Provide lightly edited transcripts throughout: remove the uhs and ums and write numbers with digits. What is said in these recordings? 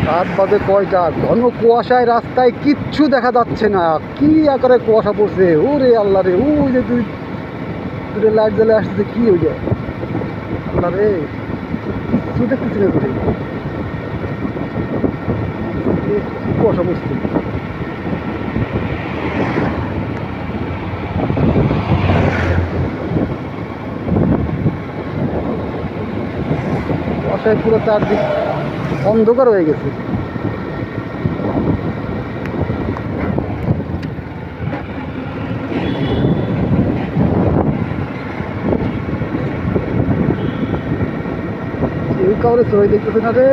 রাত বাজে কয়টা, ঘন কুয়াশায় রাস্তায় কিচ্ছু দেখা যাচ্ছে না। কি আকারে কুয়াশা পড়ছে, ওরে আল্লাহ রে! ওই যে দুই দুটো লাইট জ্বালে আসতেছে, কি ওই যে আল্লাহ রে, কিছু দেখতেছি না করে কুয়াশা পড়ছে। কুয়াশায় পুরো চারদিক অন্ধকার হয়ে গেছে। কেউ কাউরে চলে দেখতেছে না রে।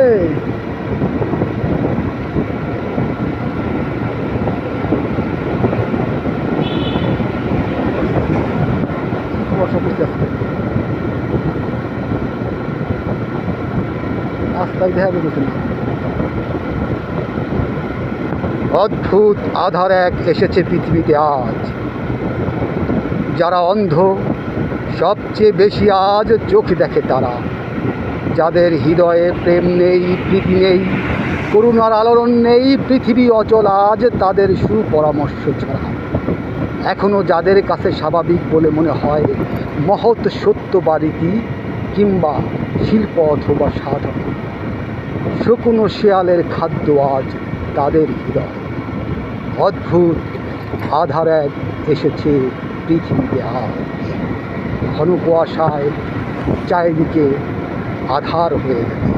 কুয়াশা পড়ছে আজকে, রাস্তায় দেখা যেতেছে না। অদ্ভুত আধার এক এসেছে পৃথিবীতে আজ। যারা অন্ধ সবচেয়ে বেশি আজ চোখ দেখে তারা, যাদের হৃদয়ে প্রেম নেই, প্রীতি নেই, করুণার আলোড়ন নেই, পৃথিবী অচল আজ তাদের সুপরামর্শ ছাড়া। এখনও যাদের কাছে স্বাভাবিক বলে মনে হয় মহৎ সত্য বা রীতি কিংবা শিল্প অথবা সাধনা, শুকনো শেয়ালের খাদ্য আজ তাদের হৃদয়। অদ্ভুত আধার এক এসেছে পৃথিবীতে আজ। ঘন কুয়াশায় চারিদিকে আধার হয়ে গেছে।